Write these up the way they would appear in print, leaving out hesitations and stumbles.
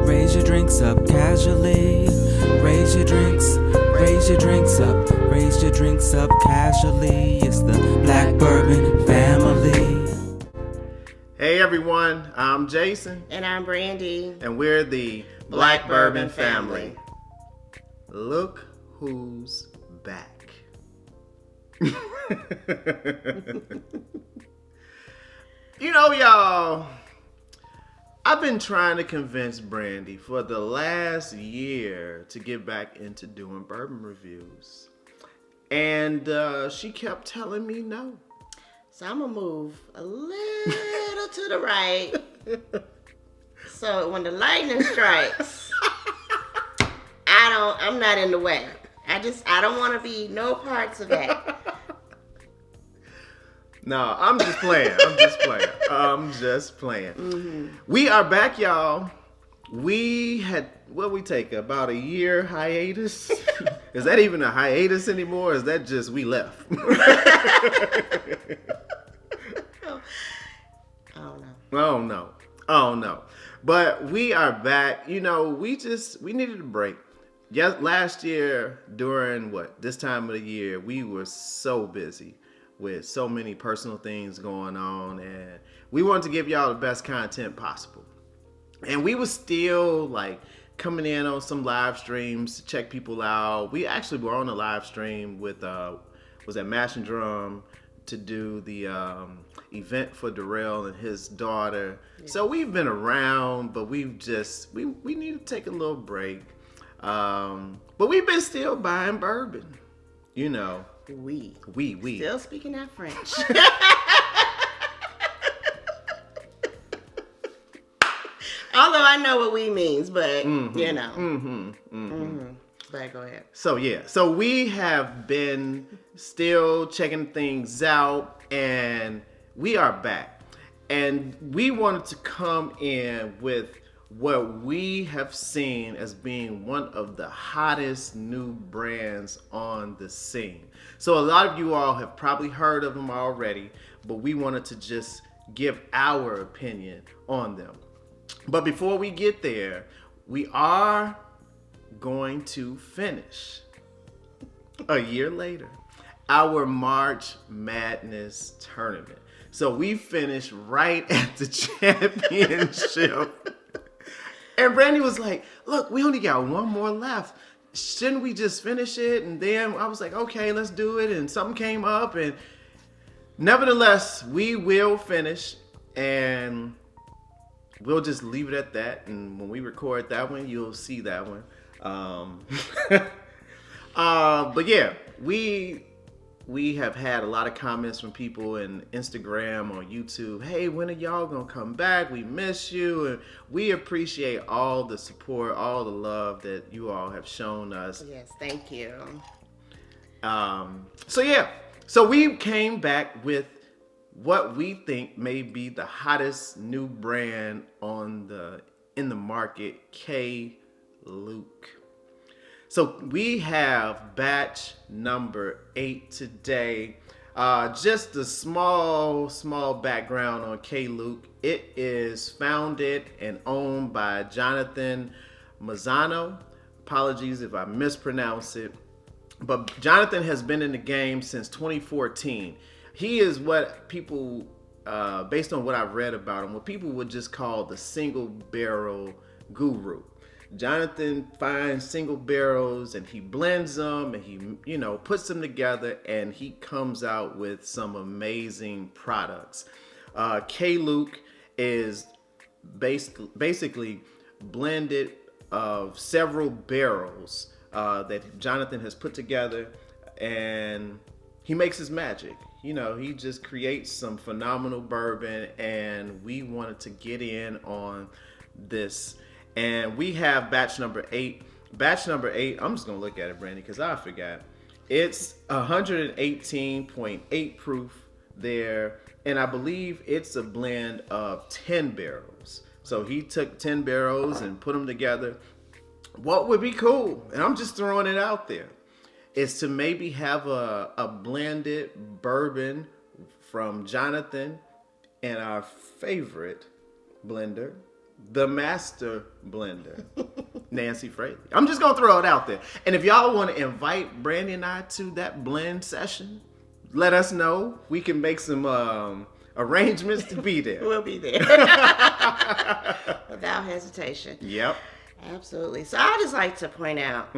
Raise your drinks up casually. Raise your drinks up. Raise your drinks up casually. It's the Black Bourbon family. Hey everyone, I'm Jason. And I'm Brandy. And we're the Black Bourbon family. Look who's back. You know, y'all, I've been trying to convince Brandy for the last year to get back into doing bourbon reviews. And she kept telling me no. So I'm going to move a little to the right. So when the lightning strikes, I'm not in the way. I don't want to be no parts of that. No, I'm just playing. I'm just playing. Mm-hmm. We are back, y'all. We had, we take about a year hiatus? Is that even a hiatus anymore? Or is that just we left? Oh no. But we are back. You know, we needed a break. Yes, last year during this time of the year, we were so busy with so many personal things going on, and we wanted to give y'all the best content possible. And we were still coming in on some live streams to check people out. We actually were on a live stream with was at Mash and Drum to do the event for Darrell and his daughter. Yeah. So we've been around, but we need to take a little break. But we've been still buying bourbon, you know. We. Still speaking that French. Although I know what we means, but you know. But go ahead. So we have been still checking things out, and we are back. And we wanted to come in with what we have seen as being one of the hottest new brands on the scene. So a lot of you all have probably heard of them already, but we wanted to just give our opinion on them. But before we get there, we are going to finish a year later our March Madness tournament. So we finished right at the championship. And Brandy was like, look, we only got one more left. Shouldn't we just finish it? And then I was like, okay, let's do it. And something came up. And nevertheless, we will finish. And we'll just leave it at that. And when we record that one, you'll see that one. But yeah, we have had a lot of comments from people in Instagram or YouTube. Hey, when are y'all gonna come back? We miss you. And we appreciate all the support, all the love that you all have shown us. Yes, thank you. So we came back with what we think may be the hottest new brand in the market, K. Luke. So we have batch number 8 today. Just a small background on K. Luke. It is founded and owned by Jonathan Mazzano. Apologies if I mispronounce it. But Jonathan has been in the game since 2014. He is what people, based on what I've read about him, what people would just call the single barrel guru. Jonathan finds single barrels and he blends them and he, puts them together and he comes out with some amazing products. K. Luke is basically blended of several barrels that Jonathan has put together, and he makes his magic. He just creates some phenomenal bourbon, and we wanted to get in on this. And we have batch number 8. Batch number 8, I'm just going to look at it, Brandy, because I forgot. It's 118.8 proof there. And I believe it's a blend of 10 barrels. So he took 10 barrels and put them together. What would be cool, and I'm just throwing it out there, is to maybe have a blended bourbon from Jonathan and our favorite blender, the master blender, Nancy Fraley. I'm just gonna throw it out there. And if y'all want to invite Brandy and I to that blend session, let us know. We can make some arrangements to be there. We'll be there. Without hesitation. Yep. Absolutely. So I just like to point out,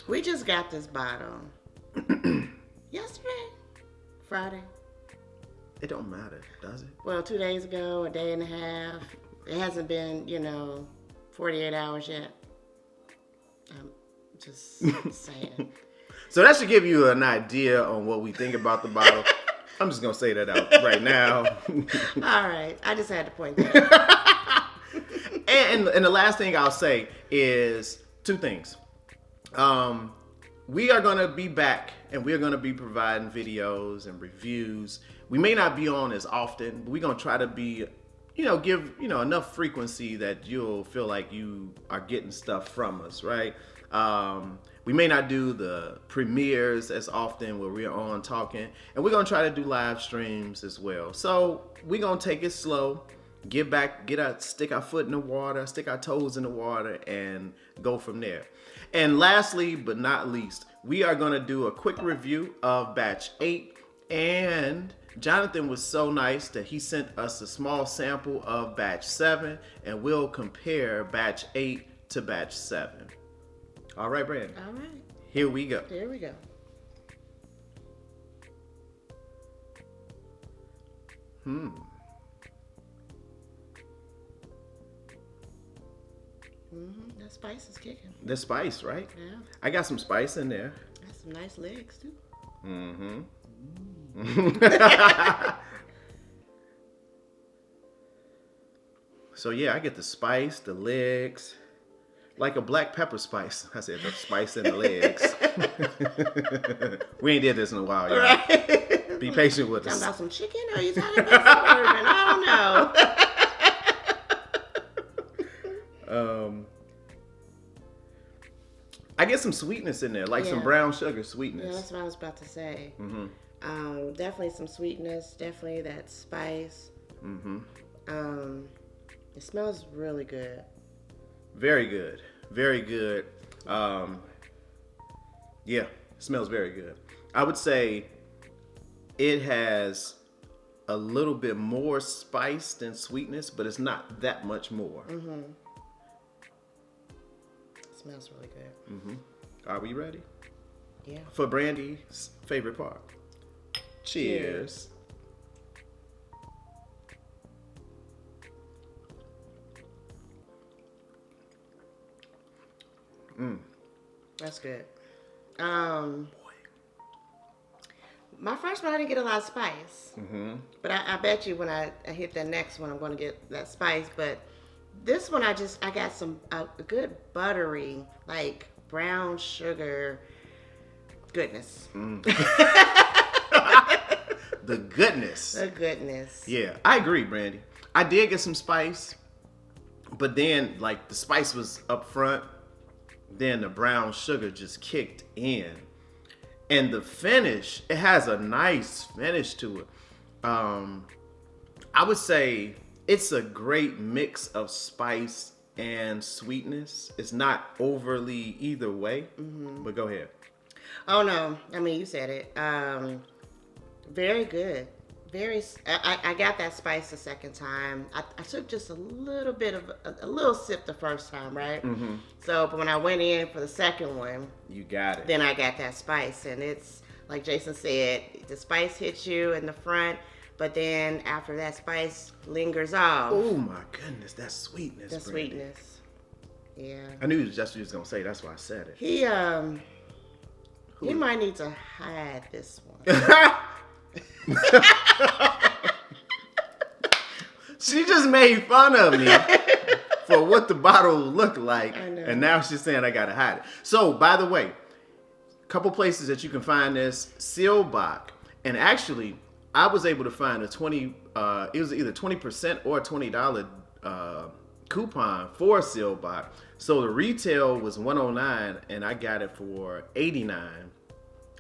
we just got this bottle yesterday, Friday. It don't matter, does it? Well, 2 days ago, a day and a half. It hasn't been, 48 hours yet. I'm just saying. So that should give you an idea on what we think about the bottle. I'm just gonna say that out right now. All right. I just had to point that out. And the last thing I'll say is two things. We are going to be back and we're going to be providing videos and reviews. We may not be on as often, but we're going to try to be, give, enough frequency that you'll feel like you are getting stuff from us, right? We may not do the premieres as often where we're on talking, and we're going to try to do live streams as well. So we're going to take it slow. Stick our foot in the water, stick our toes in the water, and go from there. And lastly, but not least, we are going to do a quick review of batch 8. And Jonathan was so nice that he sent us a small sample of batch 7, and we'll compare batch 8 to batch 7. All right, Brandon. All right. Here we go. Here we go. That spice is kicking. The spice, right? Yeah. I got some spice in there. That's some nice legs, too. So yeah, I get the spice, the legs, like a black pepper spice. I said the spice and the legs. We ain't did this in a while, y'all. Right. Be patient with Talking us. about some chicken? Or are you talking about some bourbon? I don't know. I get some sweetness in there, like some brown sugar sweetness. Yeah, that's what I was about to say. Definitely some sweetness. Definitely that spice. It smells really good. Very good. Very good. Yeah, it smells very good. I would say it has a little bit more spice than sweetness, but it's not that much more. It smells really good. Are we ready? Yeah. For Brandy's favorite part. Cheers. That's good. My first one, I didn't get a lot of spice. But I bet you when I hit the next one, I'm going to get that spice. But this one, I got some a good buttery, like brown sugar goodness. The goodness. The goodness. Yeah, I agree, Brandy. I did get some spice, but then like the spice was up front, then the brown sugar just kicked in. And the finish, it has a nice finish to it. I would say it's a great mix of spice and sweetness. It's not overly either way, but go ahead. Oh no, I mean you said it. Very good. I got that spice the second time. I took just a little bit of a little sip the first time, right? So, but when I went in for the second one, You got it. then I got that spice, and it's like Jason said, the spice hits you in the front, but then after that spice lingers off. Oh my goodness, that sweetness. The Brandy. sweetness. Yeah. I knew just you was gonna say. That's why I said it. He might need to hide this one. She just made fun of me for what the bottle looked like, I know. and now she's saying I gotta hide it. So, by the way, a couple places that you can find this: Sealbach, and actually, I was able to find a 20. It was either 20% or $20 coupon for Sealbach. So the retail was $109, and I got it for $89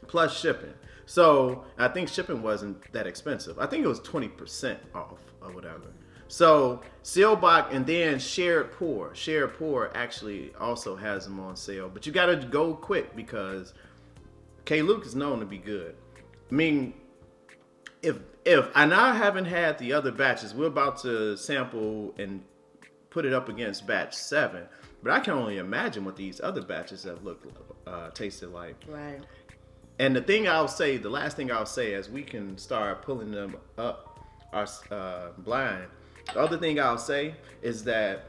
plus shipping. So I think shipping wasn't that expensive. I think it was 20% off or whatever. So Seelbach and then Shared Pour. Shared Pour actually also has them on sale, but you gotta go quick because K. Luke is known to be good. I mean, if and I haven't had the other batches, we're about to sample and put it up against batch 7, but I can only imagine what these other batches have tasted like. Right. And the last thing I'll say, as we can start pulling them up our blind, the other thing I'll say is that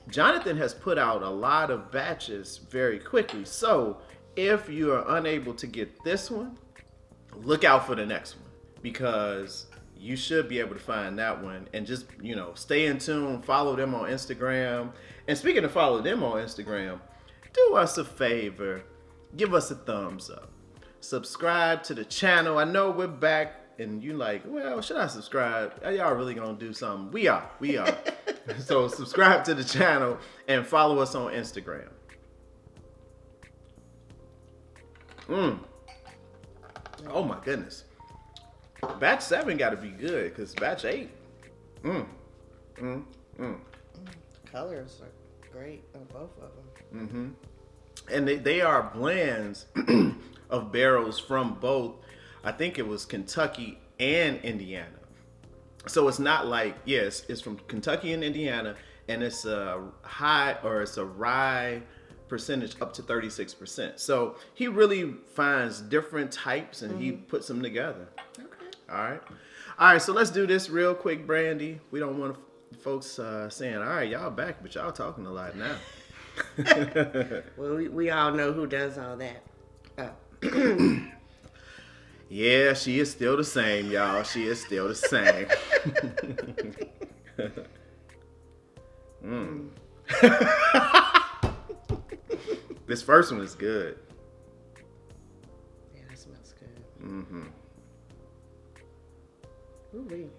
Jonathan has put out a lot of batches very quickly. So if you are unable to get this one, look out for the next one, because you should be able to find that one. And just, stay in tune, follow them on Instagram. And speaking of follow them on Instagram, do us a favor, give us a thumbs up. Subscribe to the channel. I know we're back and you like, well, should I subscribe? Are y'all really gonna do something? We are. So subscribe to the channel and follow us on Instagram. Oh my goodness. Batch 7 gotta be good, because batch 8. Colors are great on both of them. And they are blends of barrels from both, I think it was Kentucky and Indiana. So it's not like, yes, it's from Kentucky and Indiana, and it's a rye percentage up to 36%. So he really finds different types and he puts them together. Okay. All right, so let's do this real quick, Brandy. We don't want folks saying, all right, y'all back, but y'all talking a lot now. Well, we all know who does all that. Yeah, she is still the same, y'all. She is still the same. This first one is good. Yeah, that smells good. Ooh-wee.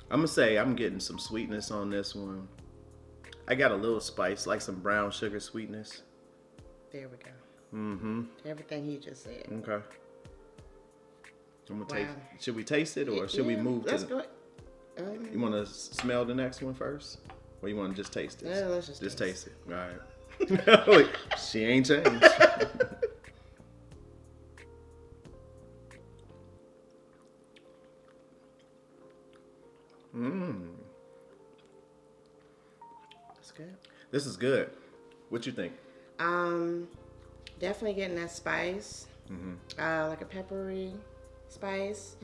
I'm gonna say I'm getting some sweetness on this one. I got a little spice, like some brown sugar sweetness. There we go. Everything he just said. Okay. I'm gonna taste. Wow. Should we taste it, or should we move let's to? go. You want to smell the next one first, or you want to just taste it? Yeah, let's just taste it. All right. Wait, she ain't changed. That's good. This is good. What you think? Definitely getting that spice. Like a peppery spice.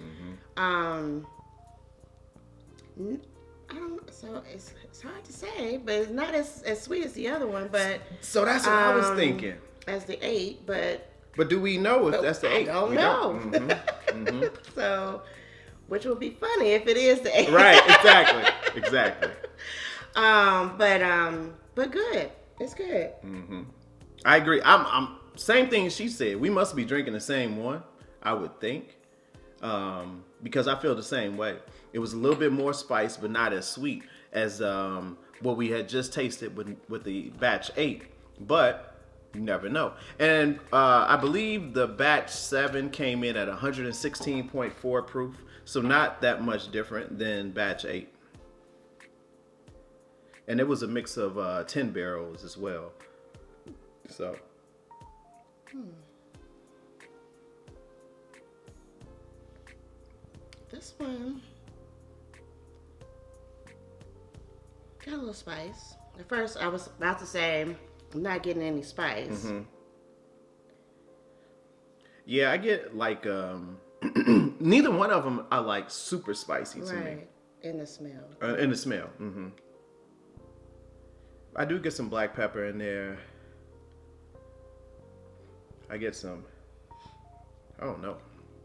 So it's hard to say, but it's not as sweet as the other one. But So that's what I was thinking. as the 8, but do we know if that's the 8? I don't We know. So, which will be funny if it is the 8. Right. Exactly. But good. It's good. I agree. I'm same thing she said. We must be drinking the same one, I would think, because I feel the same way. It was a little bit more spice, but not as sweet as what we had just tasted with the batch 8. But you never know. And I believe the batch 7 came in at 116.4 proof, so not that much different than batch 8. And it was a mix of 10 barrels as well. So. This one got a little spice. At first, I was about to say I'm not getting any spice. Yeah, I get like neither one of them are like super spicy to me. Right. In the smell. In the smell. I do get some black pepper in there. I get some, I don't know,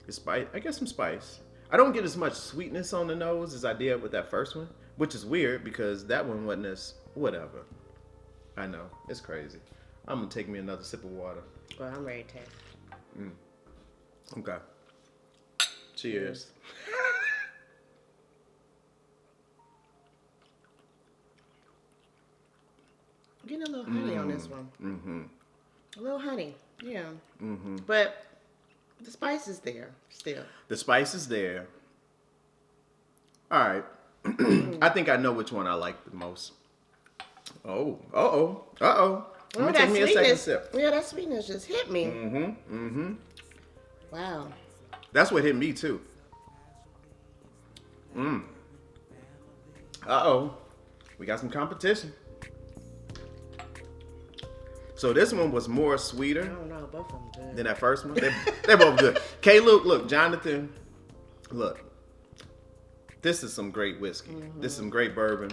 it's spice. I get some spice. I don't get as much sweetness on the nose as I did with that first one, which is weird because that one wasn't as, whatever. I know, it's crazy. I'm gonna take me another sip of water. Well, I'm ready to taste. Okay. Cheers. Getting a little honey on this one. A little honey, yeah. But the spice is there still. The spice is there. All right. I think I know which one I like the most. Uh-oh. Let me take me a second sip. Yeah, that sweetness just hit me. Wow. That's what hit me too. Uh-oh. We got some competition. So this one was more I sweeter don't know, both of them good. than that first one. They're both good. K. Luke, look, Jonathan, look. This is some great whiskey. This is some great bourbon.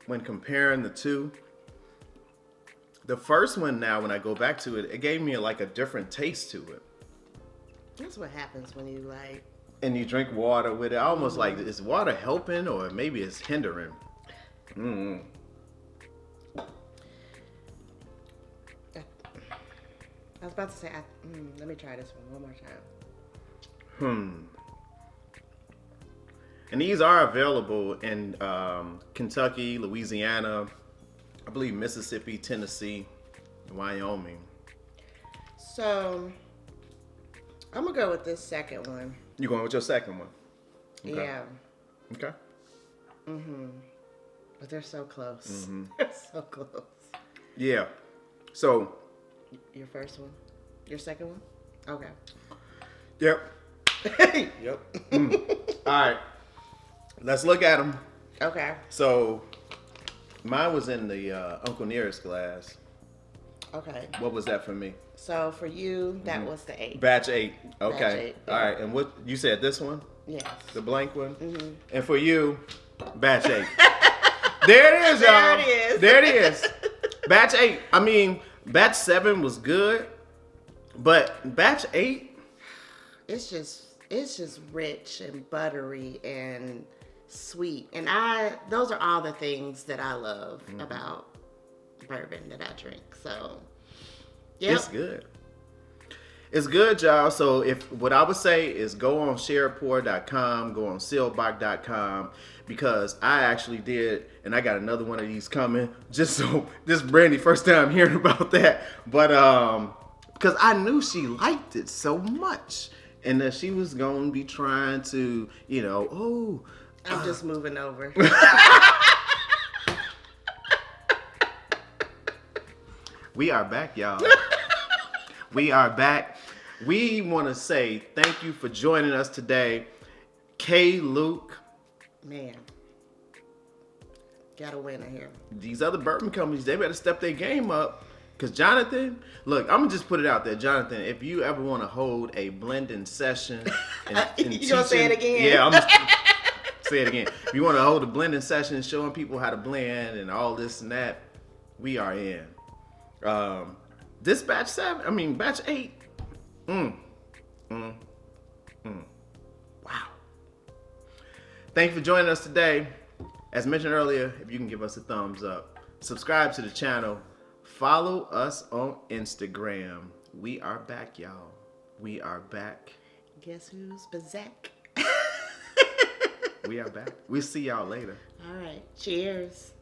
When comparing the two, the first one now, when I go back to it, it gave me like a different taste to it. That's what happens when you like. And you drink water with it. Almost like, is water helping or maybe it's hindering? I was about to say, let me try this one more time. And these are available in Kentucky, Louisiana, I believe Mississippi, Tennessee, and Wyoming. So, I'm going to go with this second one. You going with your second one? Okay. Yeah. Okay. But they're so close. They're so close. Yeah. So. Your first one? Your second one? Okay. Yep. Yep. All right. Let's look at them. Okay. So, mine was in the Uncle Nearest glass. Okay. What was that for me? So for you, that was the 8. Batch 8. Okay. Batch 8, yeah. All right. And what you said? This one? Yes. The blank one? And for you, batch 8. There it is, y'all. There it is. There it is. Batch 8. I mean, batch 7 was good, but batch 8? It's just rich and buttery and sweet. And those are all the things that I love about bourbon that I drink. So, yep. It's good. It's good, y'all. So what I would say is go on sharepour.com, go on sealbach.com, because I actually did, and I got another one of these coming. Just so this is Brandy first time hearing about that, but because I knew she liked it so much, and that she was gonna be trying to, I'm just moving over. We are back, y'all. We are back. We want to say thank you for joining us today. K. Luke. Man. Got a winner here. These other bourbon companies, they better step their game up. Because Jonathan, look, I'm going to just put it out there. Jonathan, if you ever want to hold a blending session. And you going to say it again? Yeah, I'm just say it again. If you want to hold a blending session showing people how to blend and all this and that, we are in. This batch 8. Wow. Thank you for joining us today. As mentioned earlier, if you can give us a thumbs up, subscribe to the channel, follow us on Instagram. We are back, y'all. We are back. Guess who's back? We are back. We'll see y'all later. All right. Cheers.